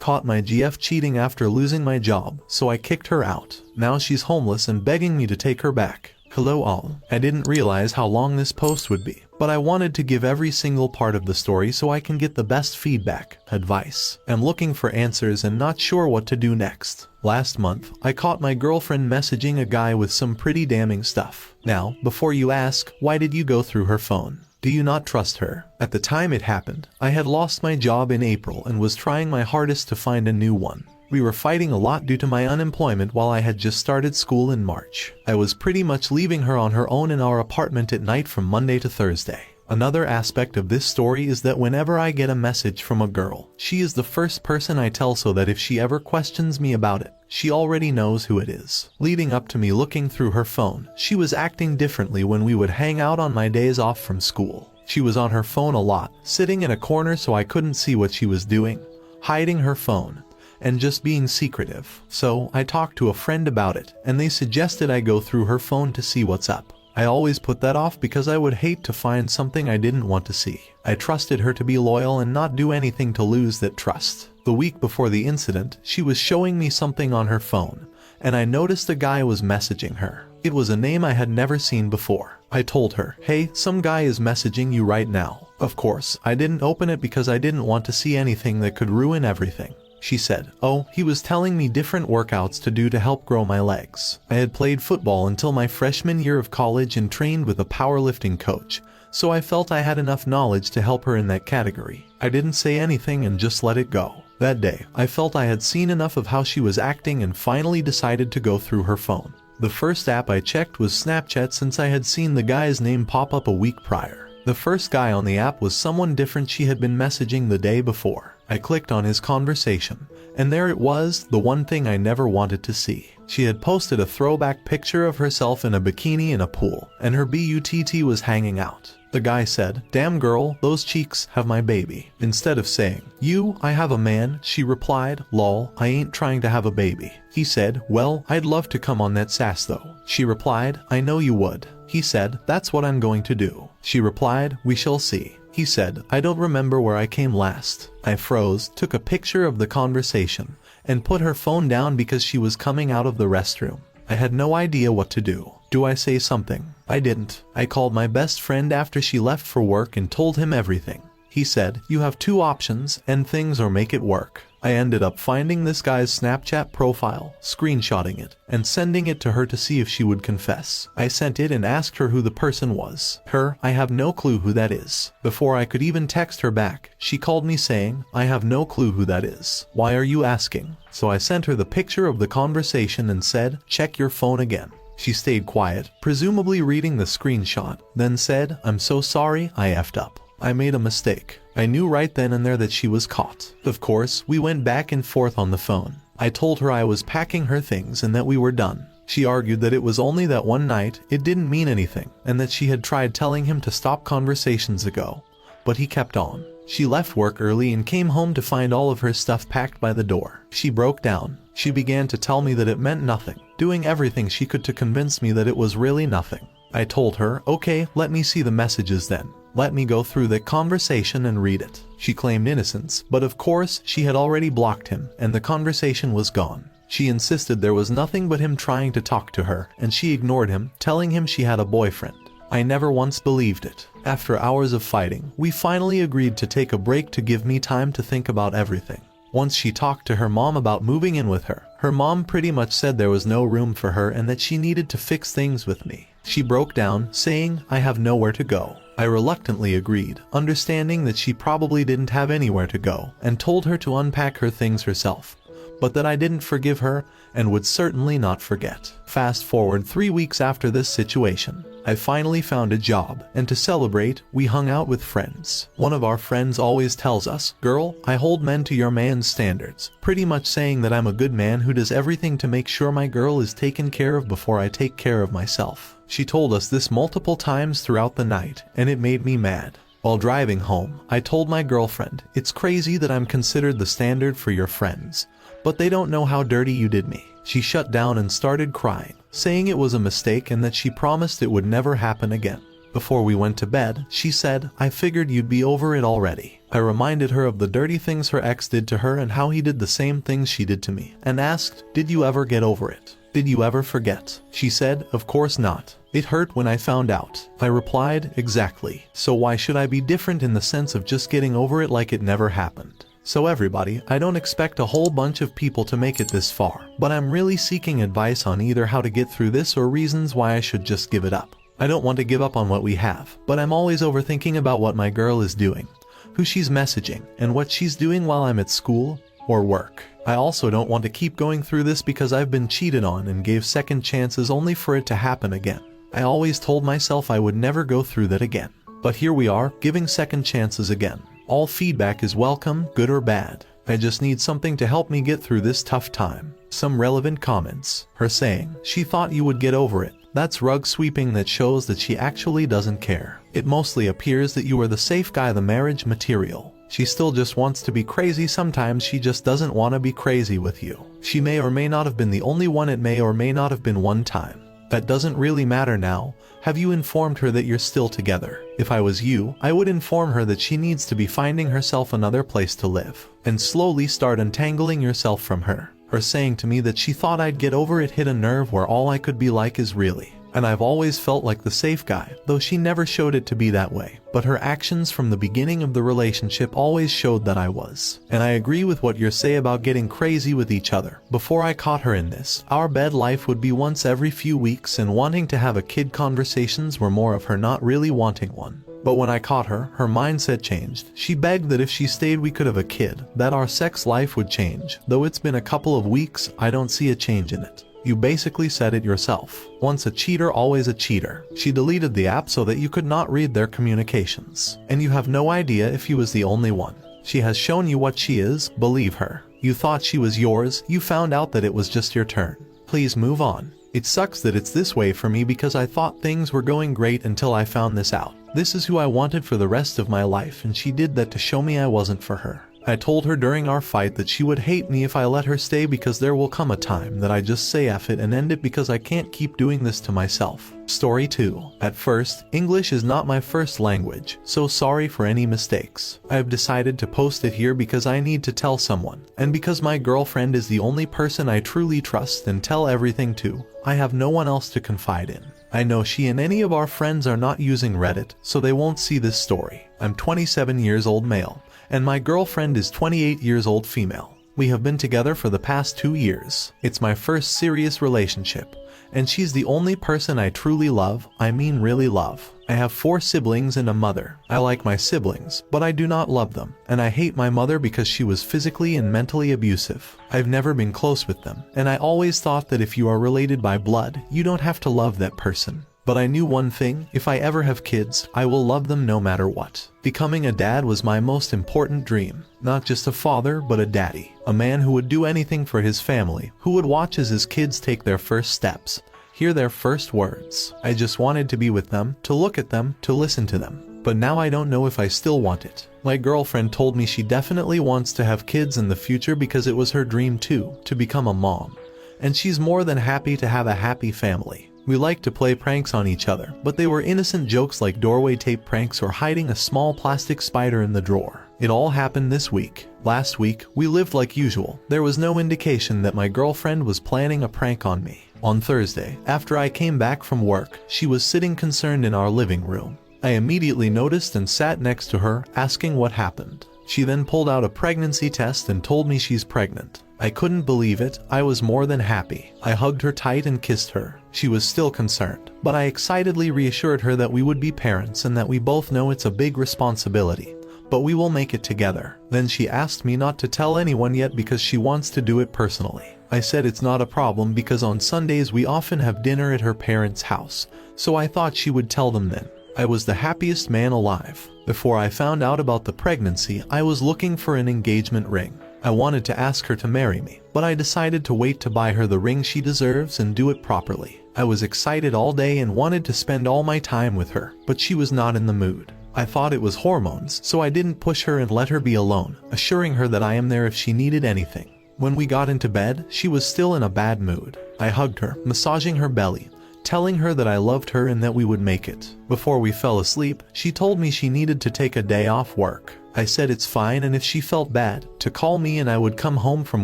caught my GF cheating after losing my job, so I kicked her out. Now she's homeless and begging me to take her back. Hello all. I didn't realize how long this post would be, but I wanted to give every single part of the story so I can get the best feedback, advice. I'm looking for answers and not sure what to do next. Last month, I caught my girlfriend messaging a guy with some pretty damning stuff. Now, before you ask, why did you go through her phone? Do you not trust her? At the time it happened, I had lost my job in April and was trying my hardest to find a new one. We were fighting a lot due to my unemployment while I had just started school in March. I was pretty much leaving her on her own in our apartment at night from Monday to Thursday. Another aspect of this story is that whenever I get a message from a girl, she is the first person I tell so that if she ever questions me about it, she already knows who it is. Leading up to me looking through her phone, she was acting differently when we would hang out on my days off from school. She was on her phone a lot, sitting in a corner so I couldn't see what she was doing, hiding her phone, and just being secretive. So I talked to a friend about it, and they suggested I go through her phone to see what's up. I always put that off because I would hate to find something I didn't want to see. I trusted her to be loyal and not do anything to lose that trust. The week before the incident, she was showing me something on her phone, and I noticed a guy was messaging her. It was a name I had never seen before. I told her, "Hey, some guy is messaging you right now." Of course, I didn't open it because I didn't want to see anything that could ruin everything. She said, "Oh, he was telling me different workouts to do to help grow my legs." I had played football until my freshman year of college and trained with a powerlifting coach, so I felt I had enough knowledge to help her in that category. I didn't say anything and just let it go. That day, I felt I had seen enough of how she was acting and finally decided to go through her phone. The first app I checked was Snapchat since I had seen the guy's name pop up a week prior. The first guy on the app was someone different she had been messaging the day before. I clicked on his conversation, and there it was, the one thing I never wanted to see. She had posted a throwback picture of herself in a bikini in a pool, and her butt was hanging out. The guy said, "Damn girl, those cheeks have my baby." Instead of saying, "You, I have a man," she replied, "Lol, I ain't trying to have a baby." He said, "Well, I'd love to come on that sass though." She replied, "I know you would." He said, "That's what I'm going to do." She replied, "We shall see." He said, "I don't remember where I came last." I froze, took a picture of the conversation, and put her phone down because she was coming out of the restroom. I had no idea what to do. Do I say something? I didn't. I called my best friend after she left for work and told him everything. He said, "You have two options, end things or make it work." I ended up finding this guy's Snapchat profile, screenshotting it, and sending it to her to see if she would confess. I sent it and asked her who the person was. I have no clue who that is. Before I could even text her back, she called me saying, "I have no clue who that is. Why are you asking?" So I sent her the picture of the conversation and said, "Check your phone again." She stayed quiet, presumably reading the screenshot, then said, "I'm so sorry, I effed up. I made a mistake." I knew right then and there that she was caught. Of course, we went back and forth on the phone. I told her I was packing her things and that we were done. She argued that it was only that one night, it didn't mean anything, and that she had tried telling him to stop conversations ago. But he kept on. She left work early and came home to find all of her stuff packed by the door. She broke down. She began to tell me that it meant nothing, doing everything she could to convince me that it was really nothing. I told her, "Okay, let me see the messages then. Let me go through that conversation and read it." She claimed innocence, but of course, she had already blocked him, and the conversation was gone. She insisted there was nothing but him trying to talk to her, and she ignored him, telling him she had a boyfriend. I never once believed it. After hours of fighting, we finally agreed to take a break to give me time to think about everything. Once she talked to her mom about moving in with her. Her mom pretty much said there was no room for her and that she needed to fix things with me. She broke down, saying, "I have nowhere to go." I reluctantly agreed, understanding that she probably didn't have anywhere to go, and told her to unpack her things herself, but that I didn't forgive her and would certainly not forget. Fast forward 3 weeks after this situation, I finally found a job, and to celebrate, we hung out with friends. One of our friends always tells us, "Girl, I hold men to your man's standards," pretty much saying that I'm a good man who does everything to make sure my girl is taken care of before I take care of myself. She told us this multiple times throughout the night, and it made me mad. While driving home, I told my girlfriend, "It's crazy that I'm considered the standard for your friends, but they don't know how dirty you did me." She shut down and started crying, saying it was a mistake and that she promised it would never happen again. Before we went to bed, she said, "I figured you'd be over it already." I reminded her of the dirty things her ex did to her and how he did the same things she did to me, and asked, "Did you ever get over it? Did you ever forget?" She said, "Of course not. It hurt when I found out." I replied, "Exactly. So why should I be different in the sense of just getting over it like it never happened?" So everybody, I don't expect a whole bunch of people to make it this far, but I'm really seeking advice on either how to get through this or reasons why I should just give it up. I don't want to give up on what we have, but I'm always overthinking about what my girl is doing, who she's messaging, and what she's doing while I'm at school or work. I also don't want to keep going through this because I've been cheated on and gave second chances only for it to happen again. I always told myself I would never go through that again. But here we are, giving second chances again. All feedback is welcome, good or bad. I just need something to help me get through this tough time. Some relevant comments. Her saying, "She thought you would get over it." That's rug sweeping that shows that she actually doesn't care. It mostly appears that you are the safe guy, the marriage material. She still just wants to be crazy. Sometimes she just doesn't want to be crazy with you. She may or may not have been the only one. It may or may not have been one time. That doesn't really matter now. Have you informed her that you're still together? If I was you, I would inform her that she needs to be finding herself another place to live, and slowly start untangling yourself from her. Her saying to me that she thought I'd get over it hit a nerve where all I could be like is really. And I've always felt like the safe guy, though she never showed it to be that way. But her actions from the beginning of the relationship always showed that I was. And I agree with what you say about getting crazy with each other. Before I caught her in this, our bed life would be once every few weeks, and wanting to have a kid conversations were more of her not really wanting one. But when I caught her, her mindset changed. She begged that if she stayed we could have a kid, that our sex life would change. Though it's been a couple of weeks, I don't see a change in it. You basically said it yourself. Once a cheater, always a cheater. She deleted the app so that you could not read their communications. And you have no idea if you was the only one. She has shown you what she is, believe her. You thought she was yours, you found out that it was just your turn. Please move on. It sucks that it's this way for me because I thought things were going great until I found this out. This is who I wanted for the rest of my life, and she did that to show me I wasn't for her. I told her during our fight that she would hate me if I let her stay because there will come a time that I just say F it and end it because I can't keep doing this to myself. Story 2. At first, English is not my first language, so sorry for any mistakes. I have decided to post it here because I need to tell someone, and because my girlfriend is the only person I truly trust and tell everything to. I have no one else to confide in. I know she and any of our friends are not using Reddit, so they won't see this story. I'm 27 years old male, and my girlfriend is 28 years old female. We have been together for the past 2 years. It's my first serious relationship, and she's the only person I truly love, I mean really love. I have 4 siblings and a mother. I like my siblings, but I do not love them, and I hate my mother because she was physically and mentally abusive. I've never been close with them, and I always thought that if you are related by blood, you don't have to love that person. But I knew one thing, if I ever have kids, I will love them no matter what. Becoming a dad was my most important dream. Not just a father, but a daddy. A man who would do anything for his family, who would watch as his kids take their first steps, hear their first words. I just wanted to be with them, to look at them, to listen to them. But now I don't know if I still want it. My girlfriend told me she definitely wants to have kids in the future because it was her dream too, to become a mom. And she's more than happy to have a happy family. We like to play pranks on each other, but they were innocent jokes like doorway tape pranks or hiding a small plastic spider in the drawer. It all happened this week. Last week, we lived like usual. There was no indication that my girlfriend was planning a prank on me. On Thursday, after I came back from work, she was sitting concerned in our living room. I immediately noticed and sat next to her, asking what happened. She then pulled out a pregnancy test and told me she's pregnant. I couldn't believe it. I was more than happy. I hugged her tight and kissed her. She was still concerned, but I excitedly reassured her that we would be parents and that we both know it's a big responsibility, but we will make it together. Then she asked me not to tell anyone yet because she wants to do it personally. I said it's not a problem because on Sundays we often have dinner at her parents' house, so I thought she would tell them then. I was the happiest man alive. Before I found out about the pregnancy, I was looking for an engagement ring. I wanted to ask her to marry me, but I decided to wait to buy her the ring she deserves and do it properly. I was excited all day and wanted to spend all my time with her, but she was not in the mood. I thought it was hormones, so I didn't push her and let her be alone, assuring her that I am there if she needed anything. When we got into bed, she was still in a bad mood. I hugged her, massaging her belly, telling her that I loved her and that we would make it. Before we fell asleep, she told me she needed to take a day off work. I said it's fine, and if she felt bad, to call me and I would come home from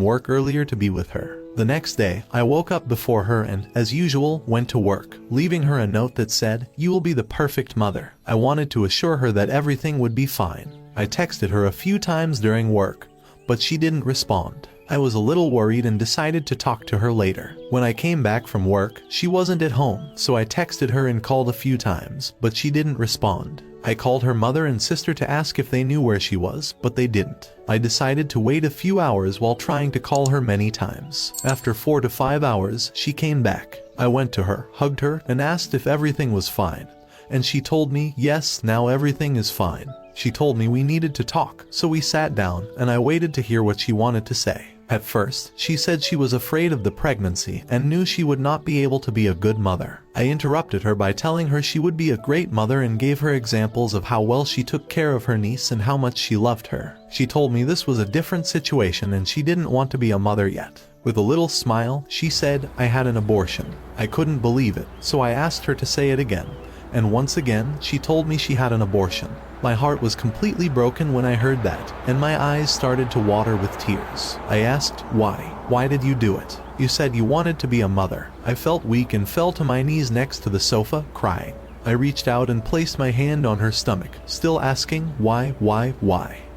work earlier to be with her. The next day, I woke up before her and, as usual, went to work, leaving her a note that said, "You will be the perfect mother." I wanted to assure her that everything would be fine. I texted her a few times during work, but she didn't respond. I was a little worried and decided to talk to her later. When I came back from work, she wasn't at home, so I texted her and called a few times, but she didn't respond. I called her mother and sister to ask if they knew where she was, but they didn't. I decided to wait a few hours while trying to call her many times. After 4 to 5 hours, she came back. I went to her, hugged her, and asked if everything was fine. And she told me, yes, now everything is fine. She told me we needed to talk, so we sat down, and I waited to hear what she wanted to say. At first, she said she was afraid of the pregnancy and knew she would not be able to be a good mother. I interrupted her by telling her she would be a great mother and gave her examples of how well she took care of her niece and how much she loved her. She told me this was a different situation and she didn't want to be a mother yet. With a little smile, she said, "I had an abortion." I couldn't believe it, so I asked her to say it again. And once again, she told me she had an abortion. My heart was completely broken when I heard that, and my eyes started to water with tears. I asked, "Why? Why did you do it? You said you wanted to be a mother." I felt weak and fell to my knees next to the sofa, crying. I reached out and placed my hand on her stomach, still asking, "Why?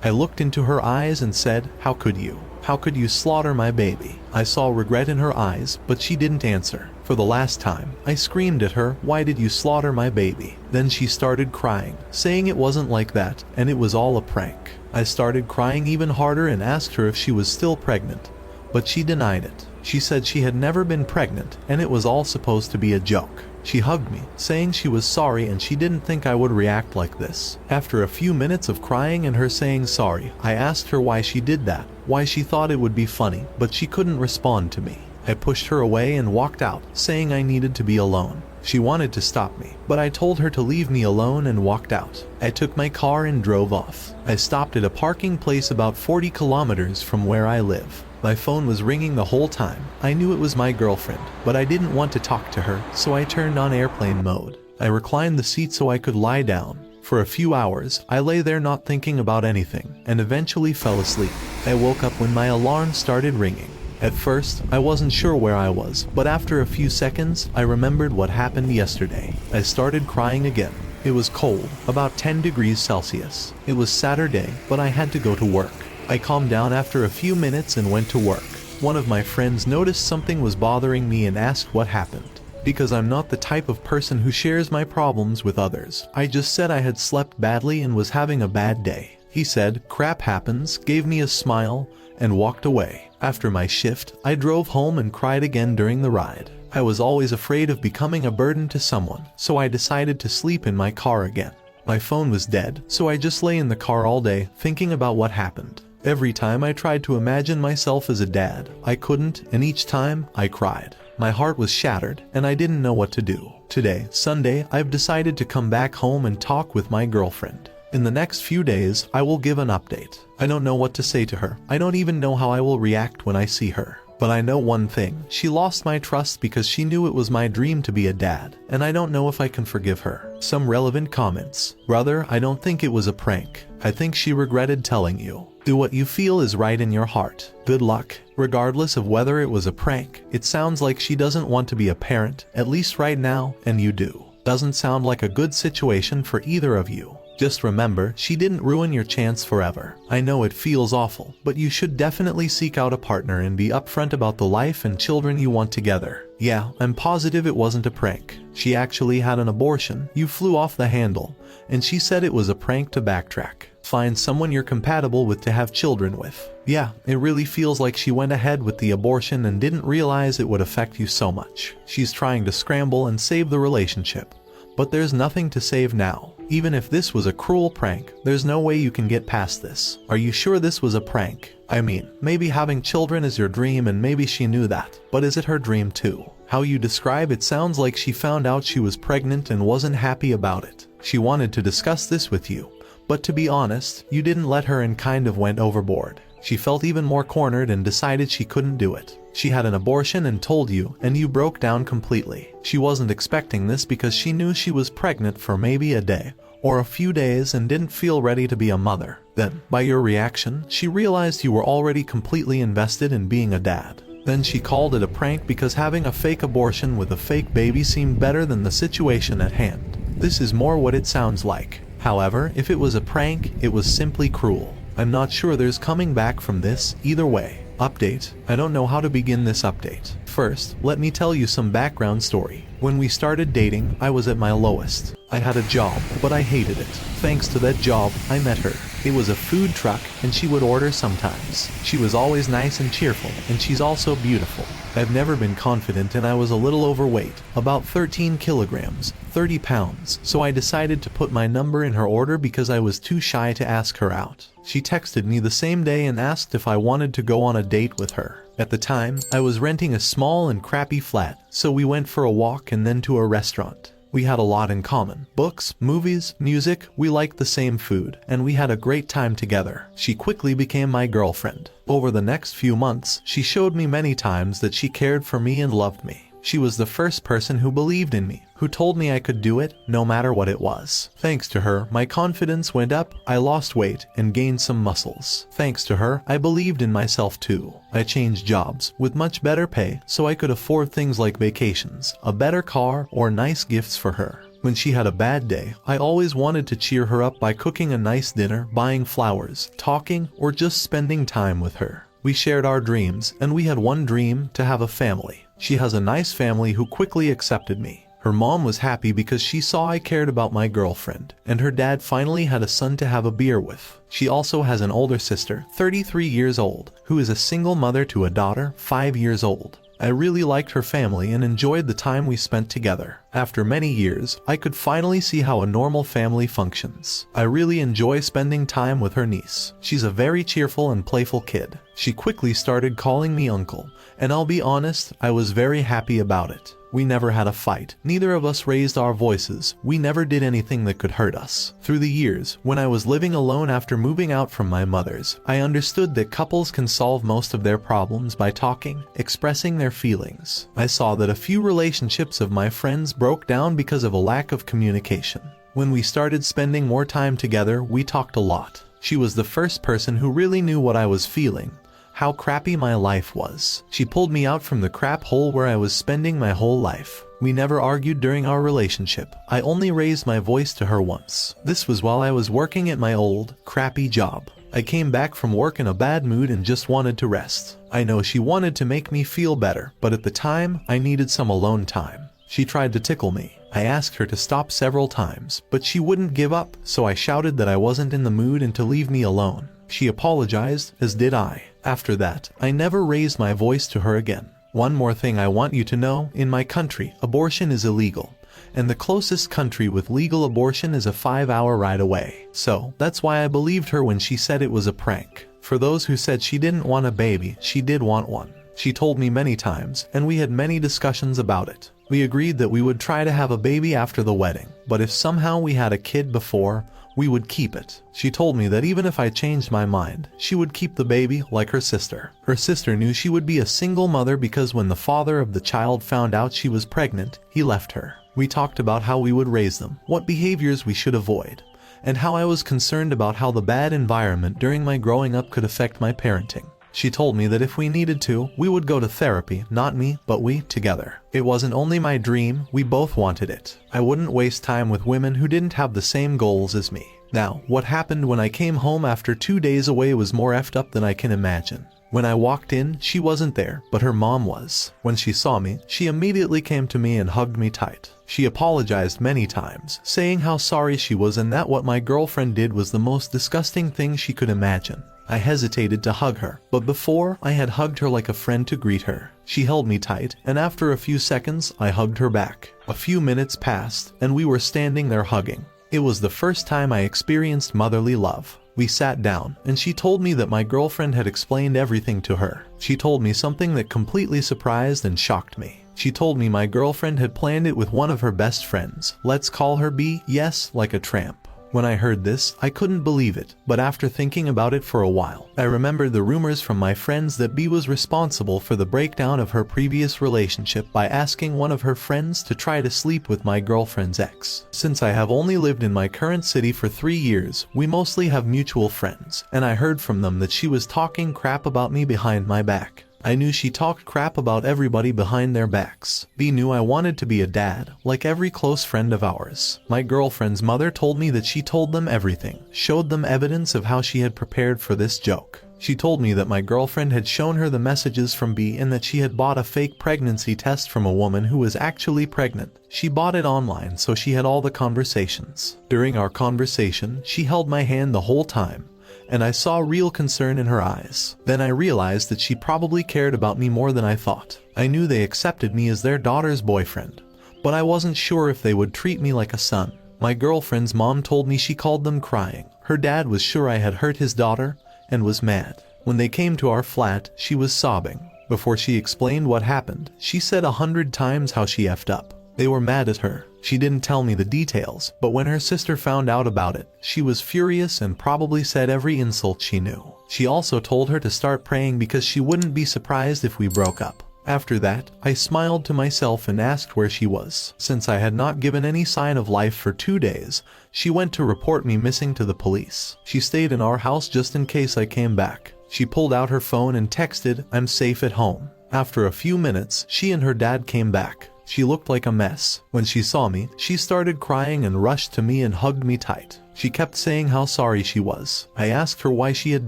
I looked into her eyes and said, "How could you? How could you slaughter my baby?" I saw regret in her eyes, but she didn't answer. For the last time, I screamed at her, "Why did you slaughter my baby?" Then she started crying, saying it wasn't like that, and it was all a prank. I started crying even harder and asked her if she was still pregnant, but she denied it. She said she had never been pregnant, and it was all supposed to be a joke. She hugged me, saying she was sorry and she didn't think I would react like this. After a few minutes of crying and her saying sorry, I asked her why she did that, why she thought it would be funny, but she couldn't respond to me. I pushed her away and walked out, saying I needed to be alone. She wanted to stop me, but I told her to leave me alone and walked out. I took my car and drove off. I stopped at a parking place about 40 kilometers from where I live. My phone was ringing the whole time. I knew it was my girlfriend, but I didn't want to talk to her, so I turned on airplane mode. I reclined the seat so I could lie down. For a few hours, I lay there not thinking about anything, and eventually fell asleep. I woke up when my alarm started ringing. At first, I wasn't sure where I was, but after a few seconds, I remembered what happened yesterday. I started crying again. It was cold, about 10 degrees Celsius. It was Saturday, but I had to go to work. I calmed down after a few minutes and went to work. One of my friends noticed something was bothering me and asked what happened. Because I'm not the type of person who shares my problems with others, I just said I had slept badly and was having a bad day. He said, "Crap happens," gave me a smile, and walked away. After my shift, I drove home and cried again during the ride. I was always afraid of becoming a burden to someone, so I decided to sleep in my car again. My phone was dead, so I just lay in the car all day, thinking about what happened. Every time I tried to imagine myself as a dad, I couldn't, and each time, I cried. My heart was shattered, and I didn't know what to do. Today, Sunday, I've decided to come back home and talk with my girlfriend. In the next few days, I will give an update. I don't know what to say to her. I don't even know how I will react when I see her. But I know one thing, she lost my trust because she knew it was my dream to be a dad, and I don't know if I can forgive her. Some relevant comments. Brother, I don't think it was a prank. I think she regretted telling you. Do what you feel is right in your heart. Good luck. Regardless of whether it was a prank, it sounds like she doesn't want to be a parent, at least right now, and you do. Doesn't sound like a good situation for either of you. Just remember, she didn't ruin your chance forever. I know it feels awful, but you should definitely seek out a partner and be upfront about the life and children you want together. Yeah, I'm positive it wasn't a prank. She actually had an abortion, you flew off the handle, and she said it was a prank to backtrack. Find someone you're compatible with to have children with. Yeah, it really feels like she went ahead with the abortion and didn't realize it would affect you so much. She's trying to scramble and save the relationship. But there's nothing to save now. Even if this was a cruel prank, there's no way you can get past this. Are you sure this was a prank? I mean, maybe having children is your dream and maybe she knew that, but is it her dream too? How you describe it sounds like she found out she was pregnant and wasn't happy about it. She wanted to discuss this with you, but to be honest, you didn't let her and kind of went overboard. She felt even more cornered and decided she couldn't do it. She had an abortion and told you, and you broke down completely. She wasn't expecting this because she knew she was pregnant for maybe a day or a few days and didn't feel ready to be a mother. Then, by your reaction, she realized you were already completely invested in being a dad. Then she called it a prank because having a fake abortion with a fake baby seemed better than the situation at hand. This is more what it sounds like. However, if it was a prank, it was simply cruel. I'm not sure there's coming back from this either way. Update. I don't know how to begin this update. First, let me tell you some background story. When we started dating, I was at my lowest. I had a job, but I hated it. Thanks to that job, I met her. It was a food truck, and she would order sometimes. She was always nice and cheerful, and she's also beautiful. I've never been confident and I was a little overweight, about 13 kilograms, 30 pounds, so I decided to put my number in her order because I was too shy to ask her out. She texted me the same day and asked if I wanted to go on a date with her. At the time, I was renting a small and crappy flat, so we went for a walk and then to a restaurant. We had a lot in common. Books, movies, music, we liked the same food, and we had a great time together. She quickly became my girlfriend. Over the next few months, she showed me many times that she cared for me and loved me. She was the first person who believed in me, who told me I could do it no matter what it was. Thanks to her, my confidence went up, I lost weight, and gained some muscles. Thanks to her, I believed in myself too. I changed jobs, with much better pay, so I could afford things like vacations, a better car, or nice gifts for her. When she had a bad day, I always wanted to cheer her up by cooking a nice dinner, buying flowers, talking, or just spending time with her. We shared our dreams, and we had one dream, to have a family. She has a nice family who quickly accepted me. Her mom was happy because she saw I cared about my girlfriend, and her dad finally had a son to have a beer with. She also has an older sister, 33 years old, who is a single mother to a daughter, 5 years old. I really liked her family and enjoyed the time we spent together. After many years, I could finally see how a normal family functions. I really enjoy spending time with her niece. She's a very cheerful and playful kid. She quickly started calling me uncle, and I'll be honest, I was very happy about it. We never had a fight. Neither of us raised our voices. We never did anything that could hurt us. Through the years, when I was living alone after moving out from my mother's, I understood that couples can solve most of their problems by talking, expressing their feelings. I saw that a few relationships of my friends broke down because of a lack of communication. When we started spending more time together, we talked a lot. She was the first person who really knew what I was feeling, how crappy my life was. She pulled me out from the crap hole where I was spending my whole life. We never argued during our relationship. I only raised my voice to her once. This was while I was working at my old, crappy job. I came back from work in a bad mood and just wanted to rest. I know she wanted to make me feel better, but at the time, I needed some alone time. She tried to tickle me. I asked her to stop several times, but she wouldn't give up, so I shouted that I wasn't in the mood and to leave me alone. She apologized, as did I. After that, I never raised my voice to her again. One more thing I want you to know, in my country, abortion is illegal, and the closest country with legal abortion is a 5-hour ride away. So, that's why I believed her when she said it was a prank. For those who said she didn't want a baby, she did want one. She told me many times, and we had many discussions about it. We agreed that we would try to have a baby after the wedding, but if somehow we had a kid before, we would keep it. She told me that even if I changed my mind, she would keep the baby like her sister. Her sister knew she would be a single mother because when the father of the child found out she was pregnant, he left her. We talked about how we would raise them, what behaviors we should avoid, and how I was concerned about how the bad environment during my growing up could affect my parenting. She told me that if we needed to, we would go to therapy, not me, but we together. It wasn't only my dream, we both wanted it. I wouldn't waste time with women who didn't have the same goals as me. Now, what happened when I came home after 2 days away was more effed up than I can imagine. When I walked in, she wasn't there, but her mom was. When she saw me, she immediately came to me and hugged me tight. She apologized many times, saying how sorry she was and that what my girlfriend did was the most disgusting thing she could imagine. I hesitated to hug her, but before, I had hugged her like a friend to greet her. She held me tight, and after a few seconds, I hugged her back. A few minutes passed, and we were standing there hugging. It was the first time I experienced motherly love. We sat down, and she told me that my girlfriend had explained everything to her. She told me something that completely surprised and shocked me. She told me my girlfriend had planned it with one of her best friends. Let's call her B, yes, like a tramp. When I heard this, I couldn't believe it, but after thinking about it for a while, I remembered the rumors from my friends that B was responsible for the breakdown of her previous relationship by asking one of her friends to try to sleep with my girlfriend's ex. Since I have only lived in my current city for 3 years, we mostly have mutual friends, and I heard from them that she was talking crap about me behind my back. I knew she talked crap about everybody behind their backs. B knew I wanted to be a dad, like every close friend of ours. My girlfriend's mother told me that she told them everything, showed them evidence of how she had prepared for this joke. She told me that my girlfriend had shown her the messages from B and that she had bought a fake pregnancy test from a woman who was actually pregnant. She bought it online, so she had all the conversations. During our conversation, she held my hand the whole time, and I saw real concern in her eyes. Then I realized that she probably cared about me more than I thought. I knew they accepted me as their daughter's boyfriend, but I wasn't sure if they would treat me like a son. My girlfriend's mom told me she called them crying. Her dad was sure I had hurt his daughter and was mad. When they came to our flat, she was sobbing. Before she explained what happened, she said 100 times how she effed up. They were mad at her. She didn't tell me the details, but when her sister found out about it, she was furious and probably said every insult she knew. She also told her to start praying because she wouldn't be surprised if we broke up. After that, I smiled to myself and asked where she was. Since I had not given any sign of life for 2 days, she went to report me missing to the police. She stayed in our house just in case I came back. She pulled out her phone and texted, "I'm safe at home." After a few minutes, she and her dad came back. She looked like a mess. When she saw me, she started crying and rushed to me and hugged me tight. She kept saying how sorry she was. I asked her why she had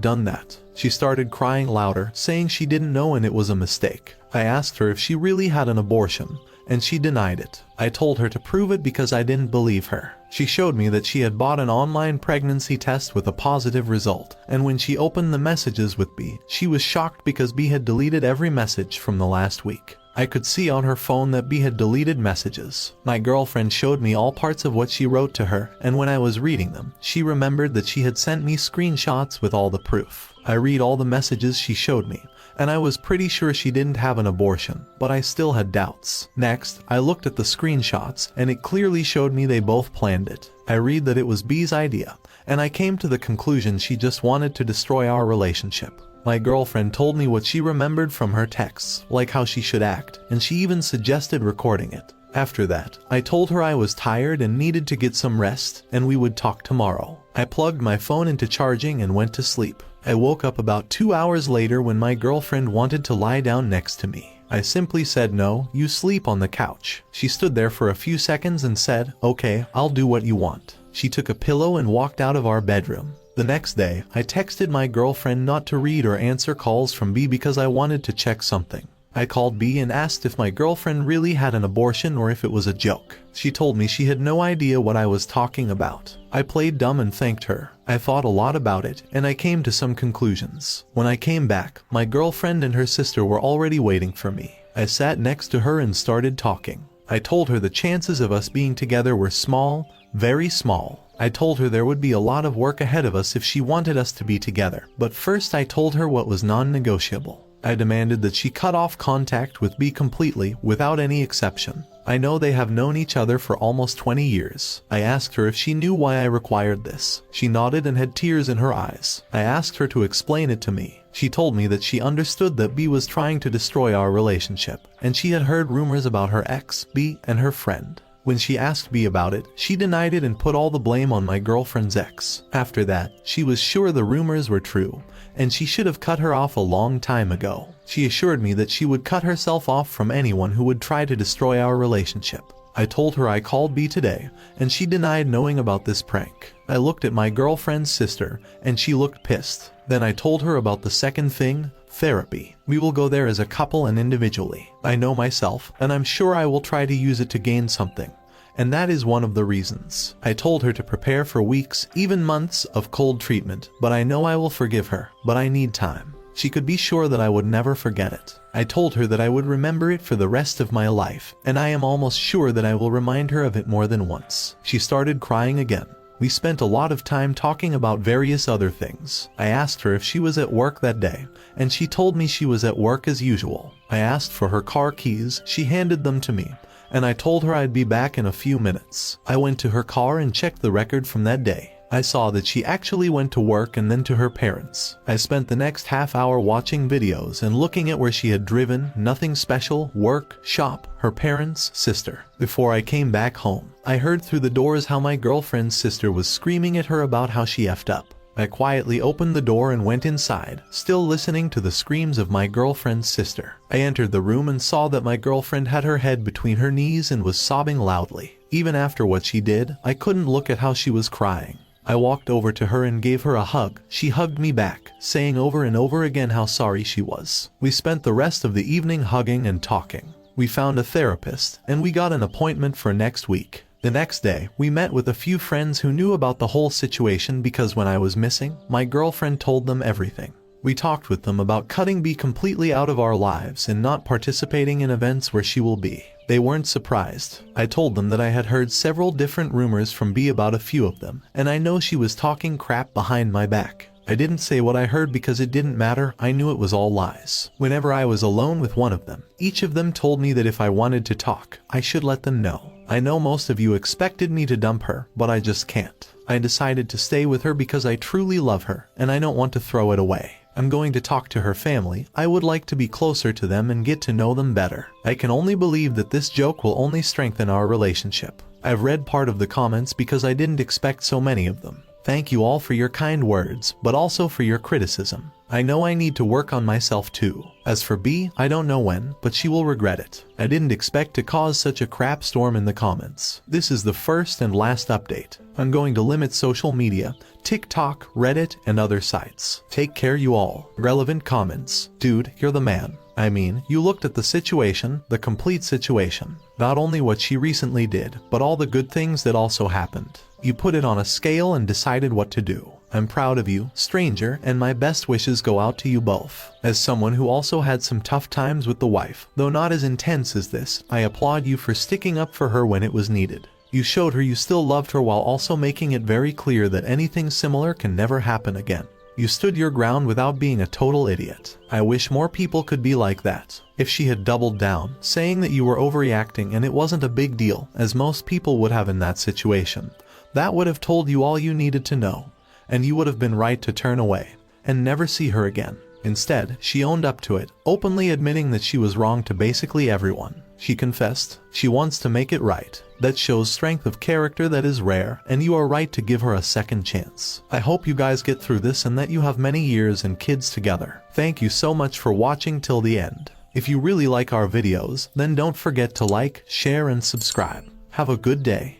done that. She started crying louder, saying she didn't know and it was a mistake. I asked her if she really had an abortion, and she denied it. I told her to prove it because I didn't believe her. She showed me that she had bought an online pregnancy test with a positive result, and when she opened the messages with B, she was shocked because B had deleted every message from the last week. I could see on her phone that B had deleted messages. My girlfriend showed me all parts of what she wrote to her, and when I was reading them, she remembered that she had sent me screenshots with all the proof. I read all the messages she showed me, and I was pretty sure she didn't have an abortion, but I still had doubts. Next, I looked at the screenshots, and it clearly showed me they both planned it. I read that it was B's idea, and I came to the conclusion she just wanted to destroy our relationship. My girlfriend told me what she remembered from her texts, like how she should act, and she even suggested recording it. After that, I told her I was tired and needed to get some rest, and we would talk tomorrow. I plugged my phone into charging and went to sleep. I woke up about 2 hours later when my girlfriend wanted to lie down next to me. I simply said no, you sleep on the couch. She stood there for a few seconds and said, "Okay, I'll do what you want." She took a pillow and walked out of our bedroom. The next day, I texted my girlfriend not to read or answer calls from B because I wanted to check something. I called B and asked if my girlfriend really had an abortion or if it was a joke. She told me she had no idea what I was talking about. I played dumb and thanked her. I thought a lot about it, and I came to some conclusions. When I came back, my girlfriend and her sister were already waiting for me. I sat next to her and started talking. I told her the chances of us being together were small, very small. I told her there would be a lot of work ahead of us if she wanted us to be together. But first I told her what was non-negotiable. I demanded that she cut off contact with B completely, without any exception. I know they have known each other for almost 20 years. I asked her if she knew why I required this. She nodded and had tears in her eyes. I asked her to explain it to me. She told me that she understood that B was trying to destroy our relationship, and she had heard rumors about her ex, B, and her friend. When she asked B about it, she denied it and put all the blame on my girlfriend's ex. After that, she was sure the rumors were true, and she should have cut her off a long time ago. She assured me that she would cut herself off from anyone who would try to destroy our relationship. I told her I called B today, and she denied knowing about this prank. I looked at my girlfriend's sister, and she looked pissed. Then I told her about the second thing, therapy. We will go there as a couple and individually. I know myself, and I'm sure I will try to use it to gain something. And that is one of the reasons. I told her to prepare for weeks, even months, of cold treatment, but I know I will forgive her, but I need time. She could be sure that I would never forget it. I told her that I would remember it for the rest of my life, and I am almost sure that I will remind her of it more than once. She started crying again. We spent a lot of time talking about various other things. I asked her if she was at work that day, and she told me she was at work as usual. I asked for her car keys, she handed them to me, and I told her I'd be back in a few minutes. I went to her car and checked the record from that day. I saw that she actually went to work and then to her parents. I spent the next half hour watching videos and looking at where she had driven, nothing special, work, shop, her parents, sister. Before I came back home, I heard through the doors how my girlfriend's sister was screaming at her about how she effed up. I quietly opened the door and went inside, still listening to the screams of my girlfriend's sister. I entered the room and saw that my girlfriend had her head between her knees and was sobbing loudly. Even after what she did, I couldn't look at how she was crying. I walked over to her and gave her a hug. She hugged me back, saying over and over again how sorry she was. We spent the rest of the evening hugging and talking. We found a therapist, and we got an appointment for next week. The next day, we met with a few friends who knew about the whole situation because when I was missing, my girlfriend told them everything. We talked with them about cutting B completely out of our lives and not participating in events where she will be. They weren't surprised. I told them that I had heard several different rumors from B about a few of them, and I know she was talking crap behind my back. I didn't say what I heard because it didn't matter. I knew it was all lies. Whenever I was alone with one of them, each of them told me that if I wanted to talk, I should let them know. I know most of you expected me to dump her, but I just can't. I decided to stay with her because I truly love her, and I don't want to throw it away. I'm going to talk to her family. I would like to be closer to them and get to know them better. I can only believe that this joke will only strengthen our relationship. I've read part of the comments because I didn't expect so many of them. Thank you all for your kind words, but also for your criticism. I know I need to work on myself too. As for B, I don't know when, but she will regret it. I didn't expect to cause such a crap storm in the comments. This is the first and last update. I'm going to limit social media, TikTok, Reddit, and other sites. Take care you all. Relevant comments. Dude, you're the man. I mean, you looked at the situation, the complete situation. Not only what she recently did, but all the good things that also happened. You put it on a scale and decided what to do. I'm proud of you, stranger, and my best wishes go out to you both. As someone who also had some tough times with the wife, though not as intense as this, I applaud you for sticking up for her when it was needed. You showed her you still loved her while also making it very clear that anything similar can never happen again. You stood your ground without being a total idiot. I wish more people could be like that. If she had doubled down, saying that you were overreacting and it wasn't a big deal, as most people would have in that situation, that would have told you all you needed to know, and you would have been right to turn away and never see her again. Instead, she owned up to it, openly admitting that she was wrong to basically everyone. She confessed. She wants to make it right. That shows strength of character that is rare, and you are right to give her a second chance. I hope you guys get through this and that you have many years and kids together. Thank you so much for watching till the end. If you really like our videos, then don't forget to like, share, and subscribe. Have a good day.